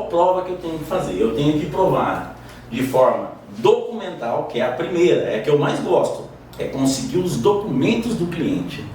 qual prova que eu tenho que fazer? Eu tenho que provar de forma documental, que é a primeira, é a que eu mais gosto, é conseguir os documentos do cliente.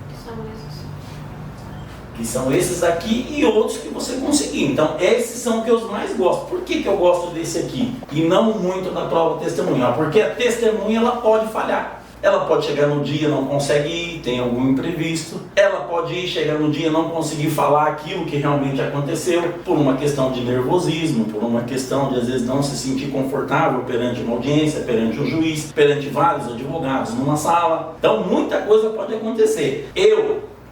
Que são esses aqui e outros que você conseguir. Então, esses são os que eu mais gosto. Por que eu gosto desse aqui? E não muito da prova testemunhal? Porque a testemunha, ela pode falhar. Ela pode chegar no dia, não consegue ir, tem algum imprevisto. Ela pode ir, chegar no dia, não conseguir falar aquilo que realmente aconteceu, por uma questão de nervosismo, por uma questão de, às vezes, não se sentir confortável perante uma audiência, perante um juiz, perante vários advogados numa sala. Então, muita coisa pode acontecer.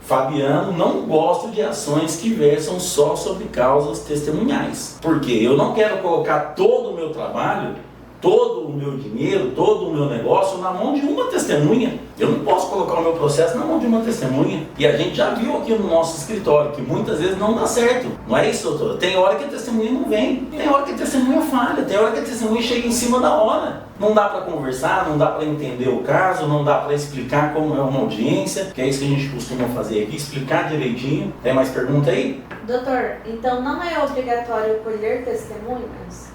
Fabiano, não gosto de ações que versam só sobre causas testemunhais. Porque eu não quero colocar todo o meu trabalho, todo o meu dinheiro, todo o meu negócio na mão de uma testemunha. Eu não posso colocar o meu processo na mão de uma testemunha. E a gente já viu aqui no nosso escritório que muitas vezes não dá certo. Não é isso, doutora? Tem hora que a testemunha não vem, tem hora que a testemunha falha, tem hora que a testemunha chega em cima da hora. Não dá para conversar, não dá para entender o caso, não dá para explicar como é uma audiência, que é isso que a gente costuma fazer aqui, explicar direitinho. Tem mais pergunta aí? Doutor, então não é obrigatório colher testemunhas?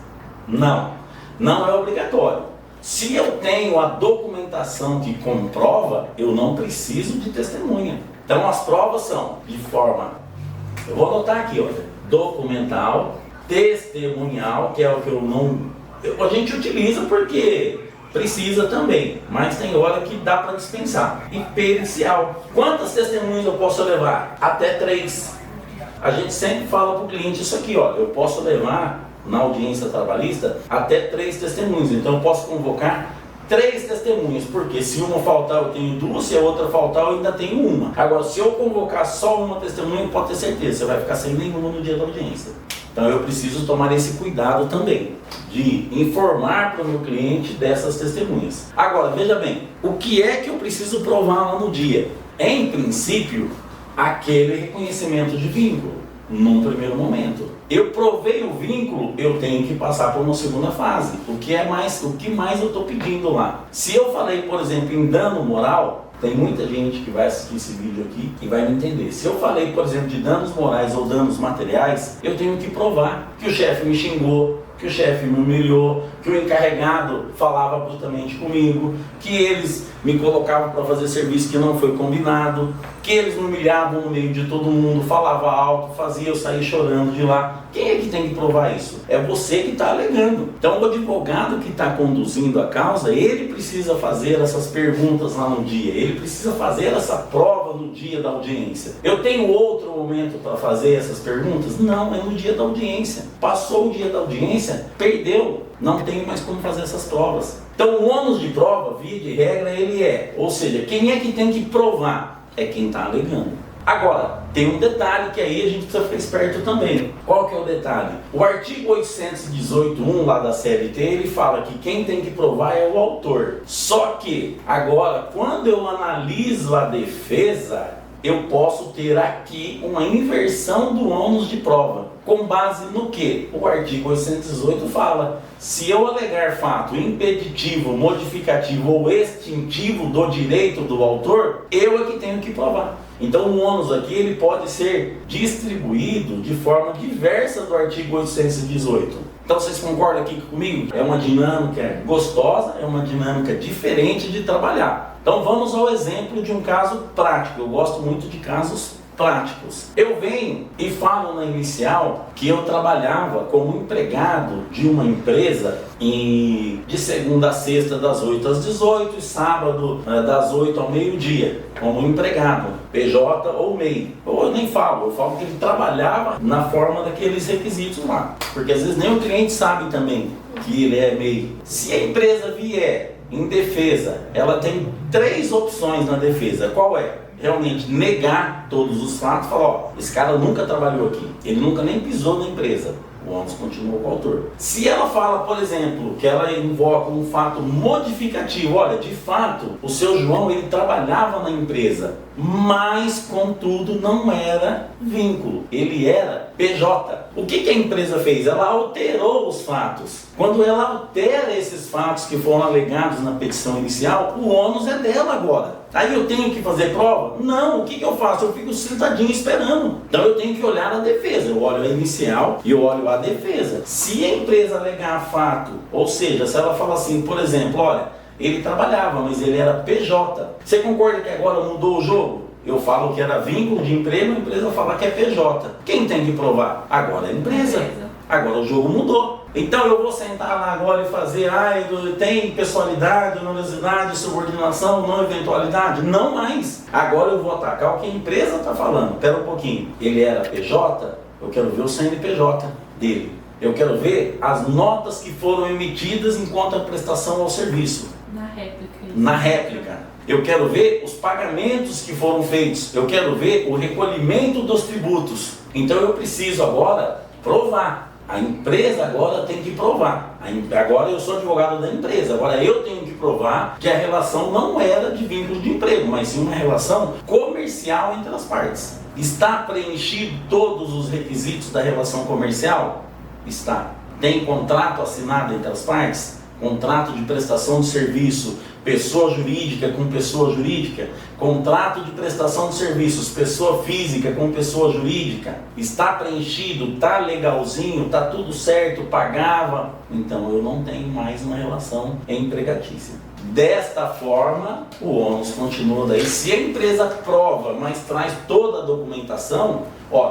Não é obrigatório. Se eu tenho a documentação que comprova, eu não preciso de testemunha. Então as provas são de forma, eu vou anotar aqui, olha, documental, testemunhal, que é o que a gente utiliza porque precisa também, mas tem hora que dá para dispensar. E pericial. Quantas testemunhas eu posso levar? Até 3. A gente sempre fala para o cliente isso aqui, ó, eu posso levar na audiência trabalhista até 3 testemunhas. Então eu posso convocar 3 testemunhas, porque se uma faltar eu tenho 2, se a outra faltar eu ainda tenho uma. Agora, se eu convocar só uma testemunha, pode ter certeza, você vai ficar sem nenhuma no dia da audiência. Então eu preciso tomar esse cuidado também, de informar para o meu cliente dessas testemunhas. Agora, veja bem, o que é que eu preciso provar lá no dia? Em princípio, aquele reconhecimento de vínculo, num primeiro momento. Eu provei o vínculo, eu tenho que passar por uma segunda fase. O que mais eu estou pedindo lá? Se eu falei, por exemplo, em dano moral, tem muita gente que vai assistir esse vídeo aqui e vai me entender. Se eu falei, por exemplo, de danos morais ou danos materiais, eu tenho que provar que o chefe me xingou, que o chefe me humilhou, que o encarregado falava brutamente comigo, que eles me colocavam para fazer serviço que não foi combinado, que eles me humilhavam no meio de todo mundo, falava alto, fazia eu sair chorando de lá. Quem é que tem que provar isso? É você que está alegando. Então o advogado que está conduzindo a causa, ele precisa fazer essas perguntas lá no dia, ele precisa fazer essa prova no dia da audiência. Eu tenho outro momento para fazer essas perguntas? Não, é no dia da audiência. Passou o dia da audiência, perdeu, não tem mais como fazer essas provas. Então o ônus de prova, via de regra, ele ou seja, quem é que tem que provar? É quem está alegando. Agora, tem um detalhe que aí a gente precisa ficar esperto também. Qual que é o detalhe? O artigo 818.1 lá da CLT, ele fala que quem tem que provar é o autor. Só que, agora, quando eu analiso a defesa, eu posso ter aqui uma inversão do ônus de prova. Com base no que? O artigo 818 fala: se eu alegar fato impeditivo, modificativo ou extintivo do direito do autor, eu é que tenho que provar. Então o ônus aqui ele pode ser distribuído de forma diversa do artigo 818. Então vocês concordam aqui comigo? É uma dinâmica gostosa, é uma dinâmica diferente de trabalhar. Então vamos ao exemplo de um caso prático. Eu gosto muito de casos práticos. Eu venho e falo na inicial que eu trabalhava como empregado de uma empresa de segunda a sexta das 8 às 18 e sábado das 8 ao meio-dia, como empregado, PJ ou MEI. Ou eu nem falo, eu falo que ele trabalhava na forma daqueles requisitos lá, porque às vezes nem o cliente sabe também que ele é MEI. Se a empresa vier em defesa, ela tem 3 opções na defesa. Qual é? Realmente negar todos os fatos, falar, ó, esse cara nunca trabalhou aqui, ele nunca nem pisou na empresa, o ônus continua com o autor. Se ela fala, por exemplo, que ela invoca um fato modificativo, olha, de fato, o seu João, ele trabalhava na empresa, mas contudo não era vínculo, ele era PJ. O que a empresa fez? Ela alterou os fatos. Quando ela altera esses fatos que foram alegados na petição inicial, o ônus é dela agora. Aí eu tenho que fazer prova? Não, o que eu faço? Eu fico sentadinho esperando. Então eu tenho que olhar a defesa. Eu olho a inicial e eu olho a defesa. Se a empresa alegar fato, ou seja, se ela fala assim, por exemplo, olha, ele trabalhava, mas ele era PJ. Você concorda que agora mudou o jogo? Eu falo que era vínculo de emprego, a empresa fala que é PJ. Quem tem que provar? Agora é a empresa. Agora o jogo mudou. Então eu vou sentar lá agora e fazer, tem pessoalidade, onerosidade, subordinação, não eventualidade? Não mais. Agora eu vou atacar o que a empresa está falando. Espera um pouquinho. Ele era PJ? Eu quero ver o CNPJ dele. Eu quero ver as notas que foram emitidas enquanto a prestação ao serviço. Na réplica. Eu quero ver os pagamentos que foram feitos. Eu quero ver o recolhimento dos tributos. Então eu preciso agora provar. A empresa agora tem que provar. Agora eu sou advogado da empresa. Agora eu tenho que provar que a relação não era de vínculo de emprego, mas sim uma relação comercial entre as partes. Está preenchido todos os requisitos da relação comercial? Está. Tem contrato assinado entre as partes? Contrato de prestação de serviço, pessoa jurídica com pessoa jurídica, contrato de prestação de serviços, pessoa física com pessoa jurídica, está preenchido, está legalzinho, está tudo certo, pagava, então eu não tenho mais uma relação empregatícia. Desta forma, o ônus continua daí. Se a empresa prova, mas traz toda a documentação,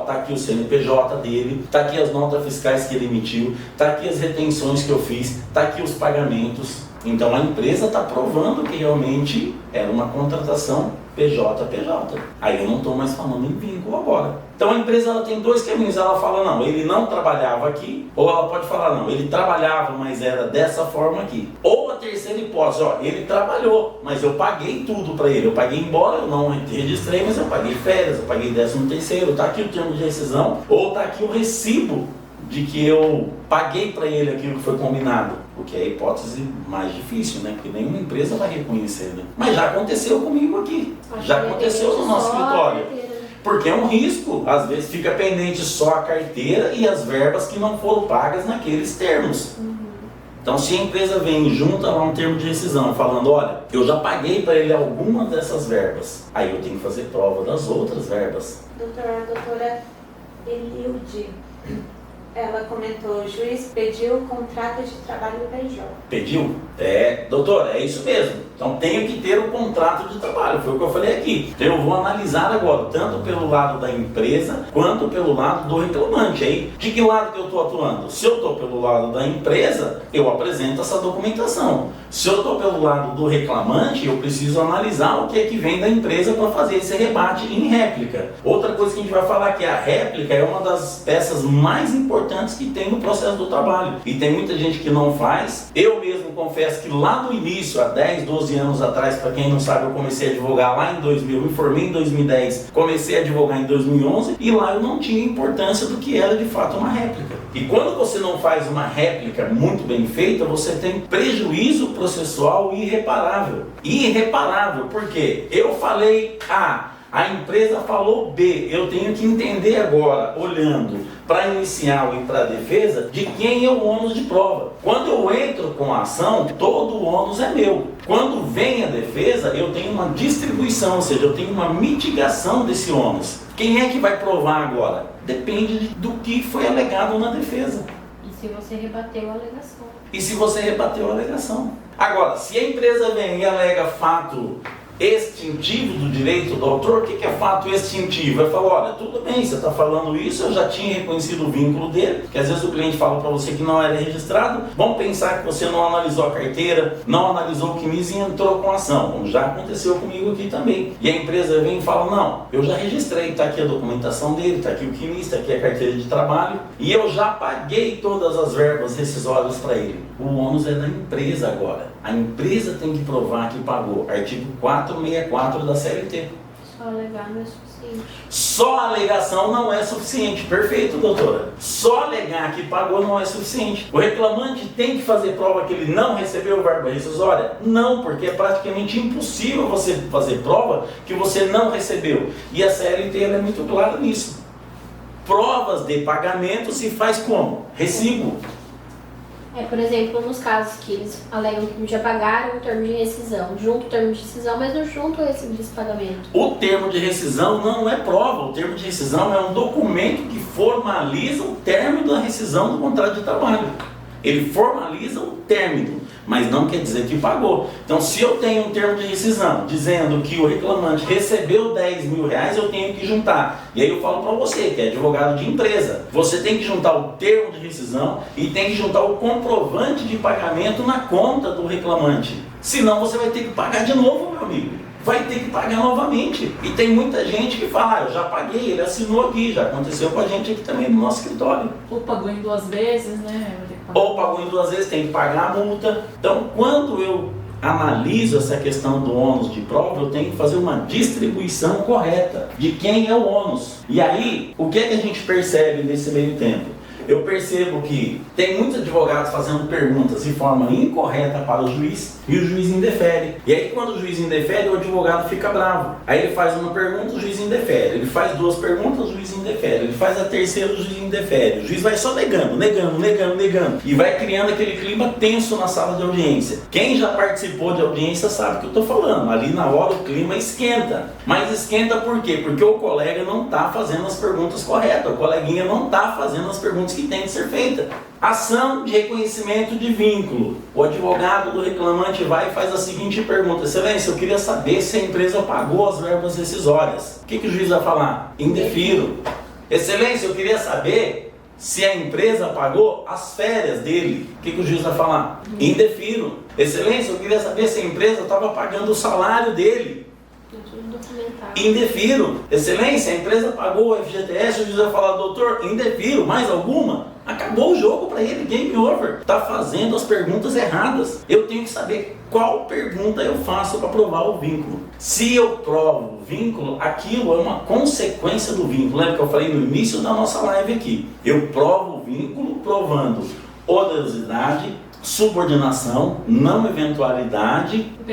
tá aqui o CNPJ dele, tá aqui as notas fiscais que ele emitiu, tá aqui as retenções que eu fiz, tá aqui os pagamentos. Então a empresa está provando que realmente era uma contratação PJ-PJ. Aí eu não estou mais falando em vínculo agora. Então a empresa ela tem dois caminhos. Ela fala, não, ele não trabalhava aqui. Ou ela pode falar, não, ele trabalhava, mas era dessa forma aqui. Ou a terceira hipótese, ele trabalhou, mas eu paguei tudo para ele. Eu paguei embora, eu não registrei, mas eu paguei férias, eu paguei 13º. Está aqui o termo de rescisão, ou está aqui o recibo de que eu paguei para ele aquilo que foi combinado. O que é a hipótese mais difícil, né? Porque nenhuma empresa vai reconhecer, né? Mas já aconteceu comigo aqui. Já aconteceu no nosso escritório. Porque é um risco. Às vezes fica pendente só a carteira e as verbas que não foram pagas naqueles termos. Então se a empresa vem e junta lá um termo de rescisão falando, olha, eu já paguei para ele algumas dessas verbas. Aí eu tenho que fazer prova das outras verbas. Doutora Elilde, ela comentou, o juiz pediu o contrato de trabalho PJ. Pediu? Doutor, é isso mesmo. Então tenho que ter o contrato de trabalho, foi o que eu falei aqui. Então eu vou analisar agora, tanto pelo lado da empresa, quanto pelo lado do reclamante. Aí, de que lado que eu estou atuando? Se eu estou pelo lado da empresa, eu apresento essa documentação. Se eu estou pelo lado do reclamante, eu preciso analisar o que é que vem da empresa para fazer esse rebate em réplica. Outra coisa que a gente vai falar que a réplica é uma das peças mais importantes que tem no processo do trabalho. E tem muita gente que não faz. Eu mesmo confesso que lá no início, há 10, 12 anos atrás, para quem não sabe, eu comecei a advogar lá em 2000, me formei em 2010, comecei a advogar em 2011 e lá eu não tinha importância do que era de fato uma réplica. E quando você não faz uma réplica muito bem feita, você tem prejuízo processual irreparável. Irreparável, porque eu falei A, a empresa falou B, eu tenho que entender agora, olhando para inicial e para defesa, de quem é o ônus de prova. Quando eu entro com a ação, todo o ônus é meu. Quando vem a defesa, eu tenho uma distribuição, ou seja, eu tenho uma mitigação desse ônus. Quem é que vai provar agora? Depende do que foi alegado na defesa. E se você rebateu a alegação. E se você rebateu a alegação. Agora, se a empresa vem e alega fato extintivo do direito do autor, o que é fato extintivo? Eu falo, olha, tudo bem, você está falando isso, eu já tinha reconhecido o vínculo dele, que às vezes o cliente fala para você que não era registrado, vamos pensar que você não analisou a carteira, não analisou o CNIS e entrou com a ação, como já aconteceu comigo aqui também. E a empresa vem e fala, não, eu já registrei, está aqui a documentação dele, está aqui o CNIS, está aqui a carteira de trabalho, e eu já paguei todas as verbas rescisórias para ele. O ônus é da empresa agora. A empresa tem que provar que pagou. Artigo 464 da CLT. Só alegar não é suficiente. suficiente. Só a alegação não é suficiente. Perfeito, doutora. Só alegar que pagou não é suficiente. O reclamante tem que fazer prova que ele não recebeu verba rescisória? Não, porque é praticamente impossível você fazer prova que você não recebeu. E a CLT ela é muito clara nisso. Provas de pagamento se faz como? Recibo. Por exemplo, nos casos que eles alegam que já pagaram o termo de rescisão, junto o termo de rescisão, mas não junto o recibo desse pagamento. O termo de rescisão não é prova. O termo de rescisão é um documento que formaliza o término da rescisão do contrato de trabalho. Ele formaliza o término, mas não quer dizer que pagou. Então, se eu tenho um termo de rescisão dizendo que o reclamante recebeu 10 mil reais, eu tenho que juntar. E aí eu falo para você, que é advogado de empresa, você tem que juntar o termo de rescisão e tem que juntar o comprovante de pagamento na conta do reclamante. Senão você vai ter que pagar de novo, meu amigo. Vai ter que pagar novamente. E tem muita gente que fala, eu já paguei, ele assinou aqui, já aconteceu com a gente aqui também no nosso escritório. Ou pagou em 2 vezes, né? Ou pagou em 2 vezes, tem que pagar a multa. Então, quando eu analiso essa questão do ônus de prova, eu tenho que fazer uma distribuição correta de quem é o ônus. E aí, o que é que a gente percebe nesse meio tempo? Eu percebo que tem muitos advogados fazendo perguntas de forma incorreta para o juiz e o juiz indefere. E aí quando o juiz indefere, o advogado fica bravo. Aí ele faz uma pergunta, o juiz indefere. Ele faz 2 perguntas, o juiz indefere. Ele faz a terceira, o juiz indefere. O juiz vai só negando. E vai criando aquele clima tenso na sala de audiência. Quem já participou de audiência sabe o que eu estou falando. Ali na hora o clima esquenta. Mas esquenta por quê? Porque o colega não está fazendo as perguntas corretas. O coleguinha não está fazendo as perguntas que tem que ser feita. Ação de reconhecimento de vínculo. O advogado do reclamante vai e faz a seguinte pergunta: Excelência, eu queria saber se a empresa pagou as verbas rescisórias. O que o juiz vai falar? Indefiro. Excelência, eu queria saber se a empresa pagou as férias dele. O que o juiz vai falar? Indefiro. Excelência, eu queria saber se a empresa estava pagando o salário dele. Indefiro. Excelência, a empresa pagou o FGTS, o juiz vai falar, doutor, indefiro, mais alguma? Acabou o jogo para ele, game over. Está fazendo as perguntas erradas. Eu tenho que saber qual pergunta eu faço para provar o vínculo. Se eu provo o vínculo, aquilo é uma consequência do vínculo. Lembra que eu falei no início da nossa live aqui? Eu provo o vínculo provando onerosidade, subordinação, não eventualidade e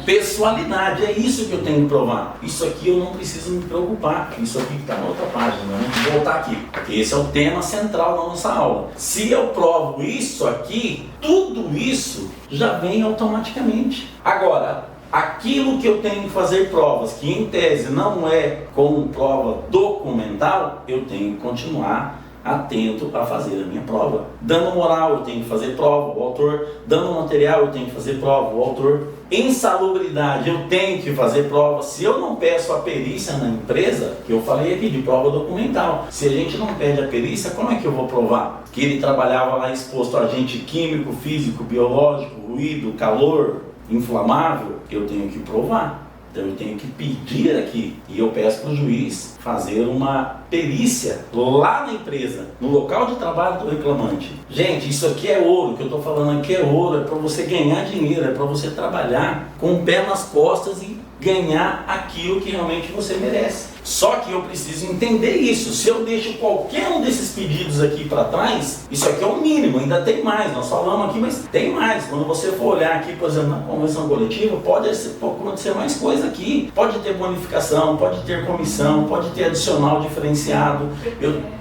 pessoalidade. É isso que eu tenho que provar. Isso aqui eu não preciso me preocupar. Isso aqui que está na outra página, né? Vou voltar aqui, porque esse é o tema central da nossa aula. Se eu provo isso aqui, tudo isso já vem automaticamente. Agora, aquilo que eu tenho que fazer provas, que em tese não é como prova documental, eu tenho que continuar atento a fazer a minha prova. Dando moral, eu tenho que fazer prova, o autor. Dando material, eu tenho que fazer prova, o autor. Insalubridade, eu tenho que fazer prova. Se eu não peço a perícia na empresa, que eu falei aqui de prova documental, se a gente não pede a perícia, como é que eu vou provar? Que ele trabalhava lá exposto a agente químico, físico, biológico, ruído, calor, inflamável, eu tenho que provar. Então eu tenho que pedir aqui, e eu peço para o juiz fazer uma perícia lá na empresa, no local de trabalho do reclamante. Gente, isso aqui é ouro, o que eu estou falando aqui é ouro, é para você ganhar dinheiro, é para você trabalhar com o pé nas costas e ganhar aquilo que realmente você merece. Só que eu preciso entender isso. Se eu deixo qualquer um desses pedidos aqui para trás, isso aqui é o mínimo, ainda tem mais. Nós falamos aqui, mas tem mais. Quando você for olhar aqui, por exemplo, na convenção coletiva, pode acontecer mais coisa aqui. Pode ter bonificação, pode ter comissão, pode ter adicional diferenciado,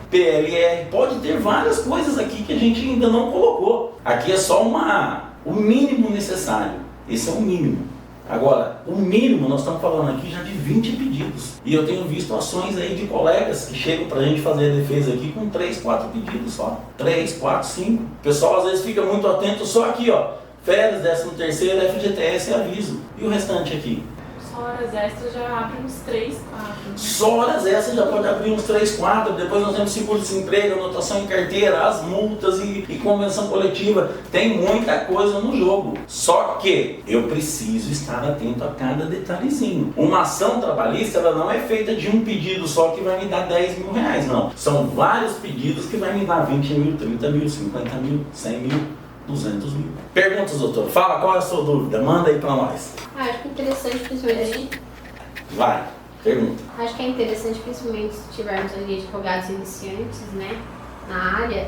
PLR, pode ter várias coisas aqui que a gente ainda não colocou. Aqui é só o mínimo necessário. Esse é o mínimo. Agora, o mínimo, nós estamos falando aqui já de 20 pedidos. E eu tenho visto ações aí de colegas que chegam para a gente fazer a defesa aqui com 3, 4 pedidos só. 3, 4, 5. O pessoal às vezes fica muito atento só aqui, ó. Férias, 13º, FGTS e aviso. E o restante aqui? Só horas extras já abre uns 3, 4. Né? Só horas extras já pode abrir uns 3, 4. Depois nós temos seguro-desemprego, anotação em carteira, as multas e convenção coletiva. Tem muita coisa no jogo. Só que eu preciso estar atento a cada detalhezinho. Uma ação trabalhista, ela não é feita de um pedido só que vai me dar 10 mil reais, não. São vários pedidos que vai me dar 20 mil, 30 mil, 50 mil, 100 mil. 200 mil. Perguntas, doutor? Fala, qual é a sua dúvida? Manda aí pra nós. Acho que interessante, principalmente. Vai. Pergunta. Acho que é interessante, principalmente se tivermos ali advogados iniciantes, né, na área,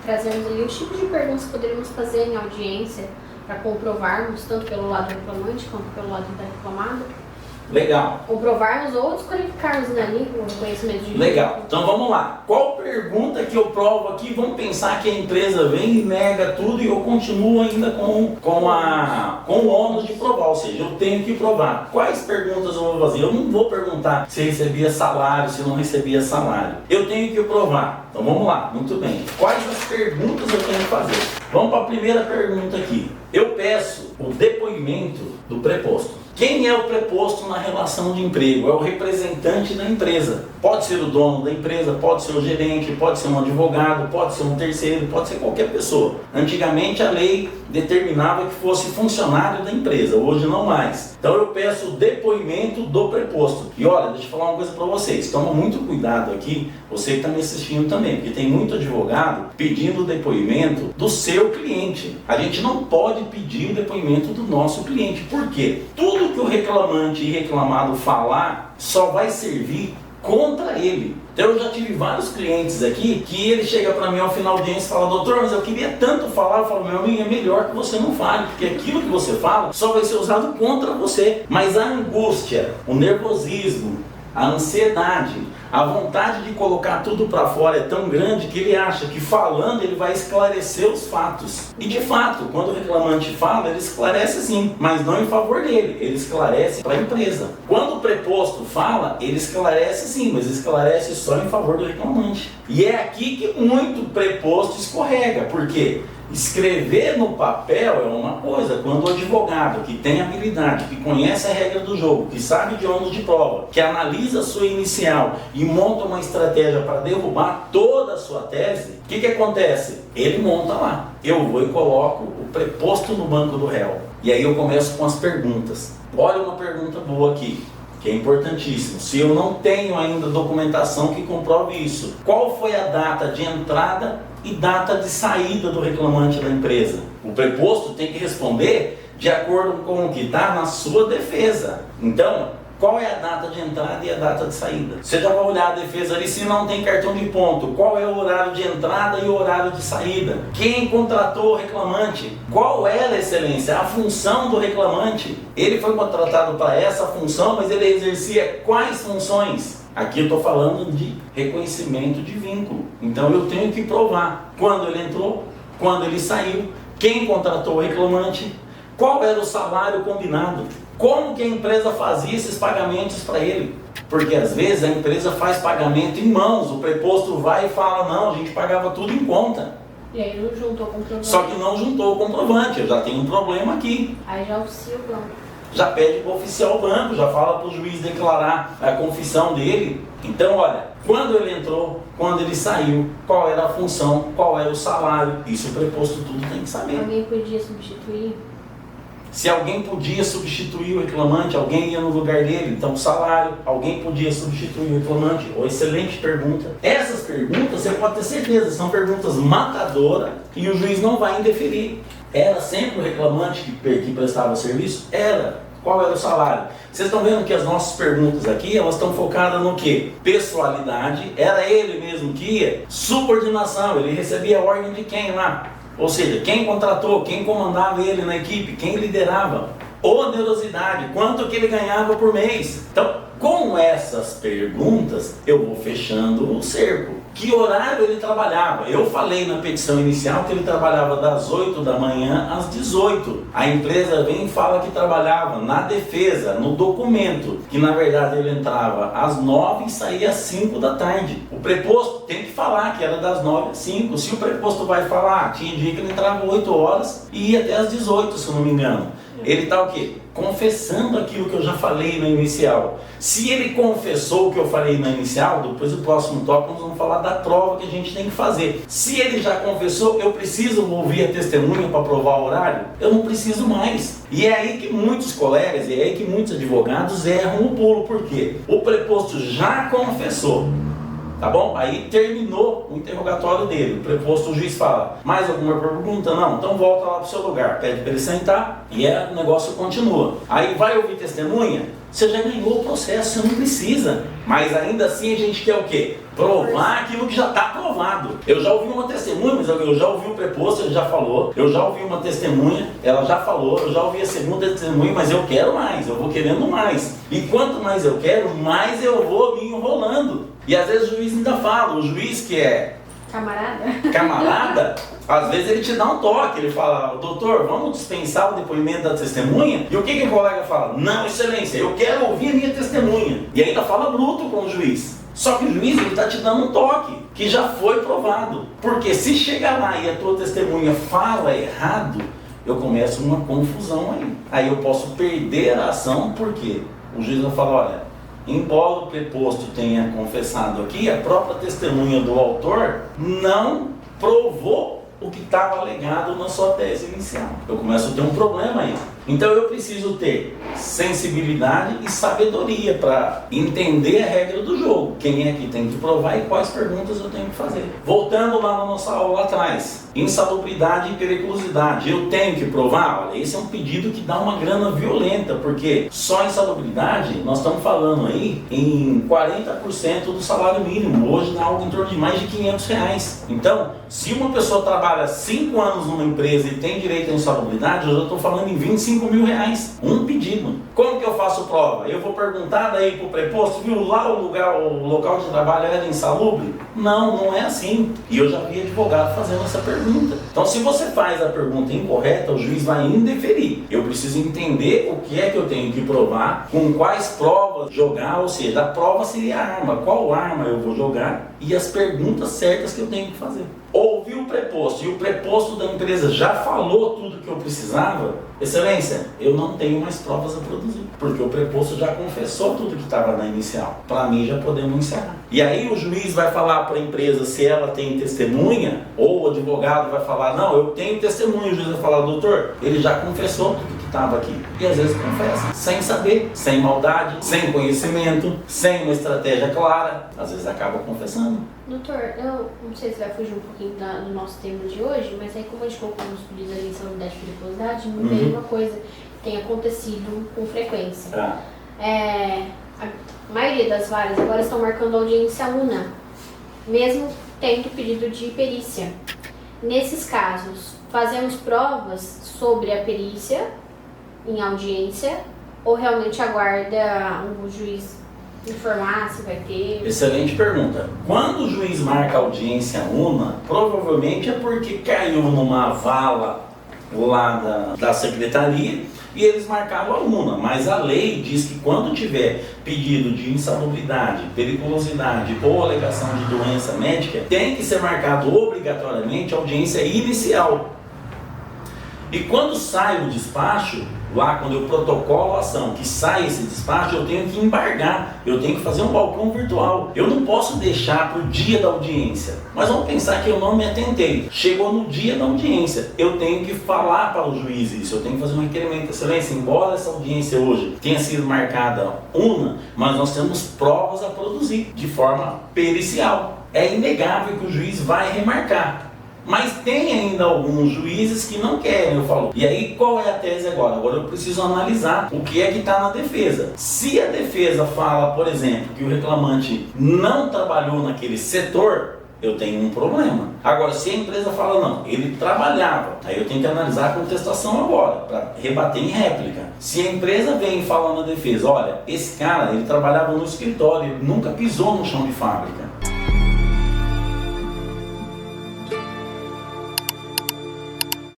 trazermos ali os tipos de perguntas que poderíamos fazer em audiência para comprovarmos, tanto pelo lado do reclamante quanto pelo lado da reclamada. Legal. Comprovarmos ou desqualificarmos ali o reconhecimento de... Legal. Então vamos lá. Qual pergunta que eu provo aqui? Vamos pensar que a empresa vem e nega tudo e eu continuo ainda com o ônus de provar, ou seja, eu tenho que provar. Quais perguntas eu vou fazer? Eu não vou perguntar se recebia salário, se não recebia salário. Eu tenho que provar. Então vamos lá, muito bem. Quais as perguntas eu tenho que fazer? Vamos para a primeira pergunta aqui. Eu peço o depoimento do preposto. Quem é o preposto na relação de emprego? É o representante da empresa. Pode ser o dono da empresa, pode ser o gerente, pode ser um advogado, pode ser um terceiro, pode ser qualquer pessoa. Antigamente a lei determinava que fosse funcionário da empresa, hoje não mais. Então eu peço o depoimento do preposto. E olha, deixa eu falar uma coisa para vocês, toma muito cuidado aqui, você que está me assistindo também, porque tem muito advogado pedindo o depoimento do seu cliente. A gente não pode pedir o depoimento do nosso cliente. Por quê? Tudo que o reclamante e reclamado falar só vai servir contra ele. Então eu já tive vários clientes aqui que ele chega para mim ao final do dia e fala: doutor, mas eu queria tanto falar. Eu falo: meu amigo, é melhor que você não fale, porque aquilo que você fala só vai ser usado contra você. Mas a angústia, o nervosismo, a ansiedade, a vontade de colocar tudo para fora é tão grande que ele acha que falando ele vai esclarecer os fatos. E de fato, quando o reclamante fala, ele esclarece sim, mas não em favor dele, ele esclarece para a empresa. Quando o preposto fala, ele esclarece sim, mas esclarece só em favor do reclamante. E é aqui que muito preposto escorrega, porque escrever no papel é uma coisa, quando o advogado que tem habilidade, que conhece a regra do jogo, que sabe de ônus de prova, que analisa a sua inicial e monta uma estratégia para derrubar toda a sua tese, o que acontece? Ele monta lá. Eu vou e coloco o preposto no banco do réu. E aí eu começo com as perguntas. Olha uma pergunta boa aqui, que é importantíssimo. Se eu não tenho ainda documentação que comprove isso, qual foi a data de entrada e data de saída do reclamante da empresa? O preposto tem que responder de acordo com o que está na sua defesa. Então, qual é a data de entrada e a data de saída? Você já vai olhar a defesa ali, se não tem cartão de ponto, qual é o horário de entrada e o horário de saída? Quem contratou o reclamante? Qual era, excelência, a função do reclamante? Ele foi contratado para essa função, mas ele exercia quais funções? Aqui eu estou falando de reconhecimento de vínculo. Então eu tenho que provar quando ele entrou, quando ele saiu, quem contratou o reclamante, qual era o salário combinado, como que a empresa fazia esses pagamentos para ele. Porque às vezes a empresa faz pagamento em mãos, o preposto vai e fala: não, a gente pagava tudo em conta. E aí não juntou o comprovante. Só que não juntou o comprovante, eu já tenho um problema aqui. Aí já oficia o banco. Já pede para oficiar o banco, já fala para o juiz declarar a confissão dele. Então, olha, quando ele entrou, quando ele saiu, qual era a função, qual era o salário, isso o preposto tudo tem que saber. Alguém podia substituir? Se alguém podia substituir o reclamante, alguém ia no lugar dele, então o salário, alguém podia substituir o reclamante. Oh, excelente pergunta. Essas perguntas, você pode ter certeza, são perguntas matadoras e o juiz não vai indeferir. Era sempre o reclamante que prestava serviço? Era. Qual era o salário? Vocês estão vendo que as nossas perguntas aqui, elas estão focadas no quê? Pessoalidade, era ele mesmo que ia. Subordinação, ele recebia a ordem de quem lá? Ou seja, quem contratou, quem comandava ele na equipe, quem liderava. Onerosidade, quanto que ele ganhava por mês. Então, com essas perguntas, eu vou fechando o cerco. Que horário ele trabalhava? Eu falei na petição inicial que ele trabalhava das 8 da manhã às 18. A empresa vem e fala que trabalhava na defesa, no documento, que na verdade ele entrava às 9 e saía às 5 da tarde. O preposto tem que falar que era das 9 às 5. Se o preposto vai falar, tinha dia que ele entrava 8 horas e ia até às 18, se eu não me engano. Ele está o quê? Confessando aquilo que eu já falei na inicial. Se ele confessou o que eu falei na inicial, depois o próximo tópico nós vamos falar da prova que a gente tem que fazer. Se ele já confessou, eu preciso ouvir a testemunha para provar o horário? Eu não preciso mais. E é aí que muitos colegas, e é aí que muitos advogados erram o pulo. Por quê? O preposto já confessou. Tá bom? Aí terminou o interrogatório dele. O preposto, o juiz fala: mais alguma pergunta? Não. Então volta lá pro seu lugar. Pede para ele sentar e o negócio continua. Aí vai ouvir testemunha? Você já ganhou o processo, você não precisa. Mas ainda assim a gente quer o quê? Provar aquilo que já está provado. Eu já ouvi uma testemunha, mas eu já ouvi o preposto, ele já falou. Eu já ouvi uma testemunha, ela já falou. Eu já ouvi a segunda testemunha, mas eu quero mais, eu vou querendo mais. E quanto mais eu quero, mais eu vou me enrolando. E às vezes o juiz ainda fala, o juiz que é camarada, às vezes ele te dá um toque, ele fala: doutor, vamos dispensar o depoimento da testemunha? E o que o colega fala? Não, excelência, eu quero ouvir a minha testemunha. E ainda fala bruto com o juiz. Só que o juiz está te dando um toque, que já foi provado. Porque se chegar lá e a tua testemunha fala errado, eu começo uma confusão aí. Aí eu posso perder a ação, porque o juiz vai falar: olha, embora o preposto tenha confessado aqui, a própria testemunha do autor não provou o que estava alegado na sua tese inicial. Eu começo a ter um problema aí. Então eu preciso ter sensibilidade e sabedoria para entender a regra do jogo. Quem é que tem que provar e quais perguntas eu tenho que fazer. Voltando lá na nossa aula lá atrás. Insalubridade e periculosidade. Eu tenho que provar? Olha, esse é um pedido que dá uma grana violenta, porque só insalubridade, nós estamos falando aí em 40% do salário mínimo. Hoje dá algo em torno de mais de R$500. Então, se uma pessoa trabalha 5 anos numa empresa e tem direito à insalubridade, eu já estou falando em R$25 mil. Um pedido. Como que eu faço prova? Eu vou perguntar daí pro preposto: viu, lá o local de trabalho era insalubre? Não, não é assim. E eu já vi advogado fazendo essa pergunta. Então, se você faz a pergunta incorreta, o juiz vai indeferir. Eu preciso entender o que é que eu tenho que provar, com quais provas jogar, ou seja, a prova seria a arma, qual arma eu vou jogar e as perguntas certas que eu tenho que fazer. Ouvi o preposto e o preposto da empresa já falou tudo que eu precisava. Excelência, eu não tenho mais provas a produzir, porque o preposto já confessou tudo que estava na inicial. Para mim, já podemos encerrar. E aí o juiz vai falar para a empresa se ela tem testemunha, ou o advogado vai falar: não, eu tenho testemunha. O juiz vai falar: doutor, ele já confessou tudo que estava aqui. E às vezes confessa, sem saber, sem maldade, sem conhecimento, sem uma estratégia clara. Às vezes acaba confessando. Doutor, eu não sei se vai fugir um pouquinho do nosso tema de hoje, mas aí como a gente colocou nos pedidos ali insalubridade e periculosidade, me veio uma coisa que tem acontecido com frequência. A maioria das varas agora estão marcando audiência una, mesmo tendo pedido de perícia. Nesses casos, fazemos provas sobre a perícia em audiência ou realmente aguarda o juiz informar se vai ter? Excelente pergunta. Quando o juiz marca audiência una, provavelmente é porque caiu numa vala lá da secretaria e eles marcaram a una, mas a lei diz que quando tiver pedido de insalubridade, periculosidade ou alegação de doença médica, tem que ser marcado obrigatoriamente a audiência inicial. E quando sai o despacho, lá quando eu protocolo a ação, que sai esse despacho, eu tenho que embargar, eu tenho que fazer um balcão virtual. Eu não posso deixar para o dia da audiência. Mas vamos pensar que eu não me atentei. Chegou no dia da audiência, eu tenho que falar para o juiz isso, eu tenho que fazer um requerimento. Excelência, embora essa audiência hoje tenha sido marcada una, mas nós temos provas a produzir de forma pericial. É inegável que o juiz vai remarcar. Mas tem ainda alguns juízes que não querem, eu falo. E aí, qual é a tese agora? Agora eu preciso analisar o que é que está na defesa. Se a defesa fala, por exemplo, que o reclamante não trabalhou naquele setor, eu tenho um problema. Agora, se a empresa fala: não, ele trabalhava, aí eu tenho que analisar a contestação agora, para rebater em réplica. Se a empresa vem e fala na defesa: olha, esse cara, ele trabalhava no escritório, ele nunca pisou no chão de fábrica.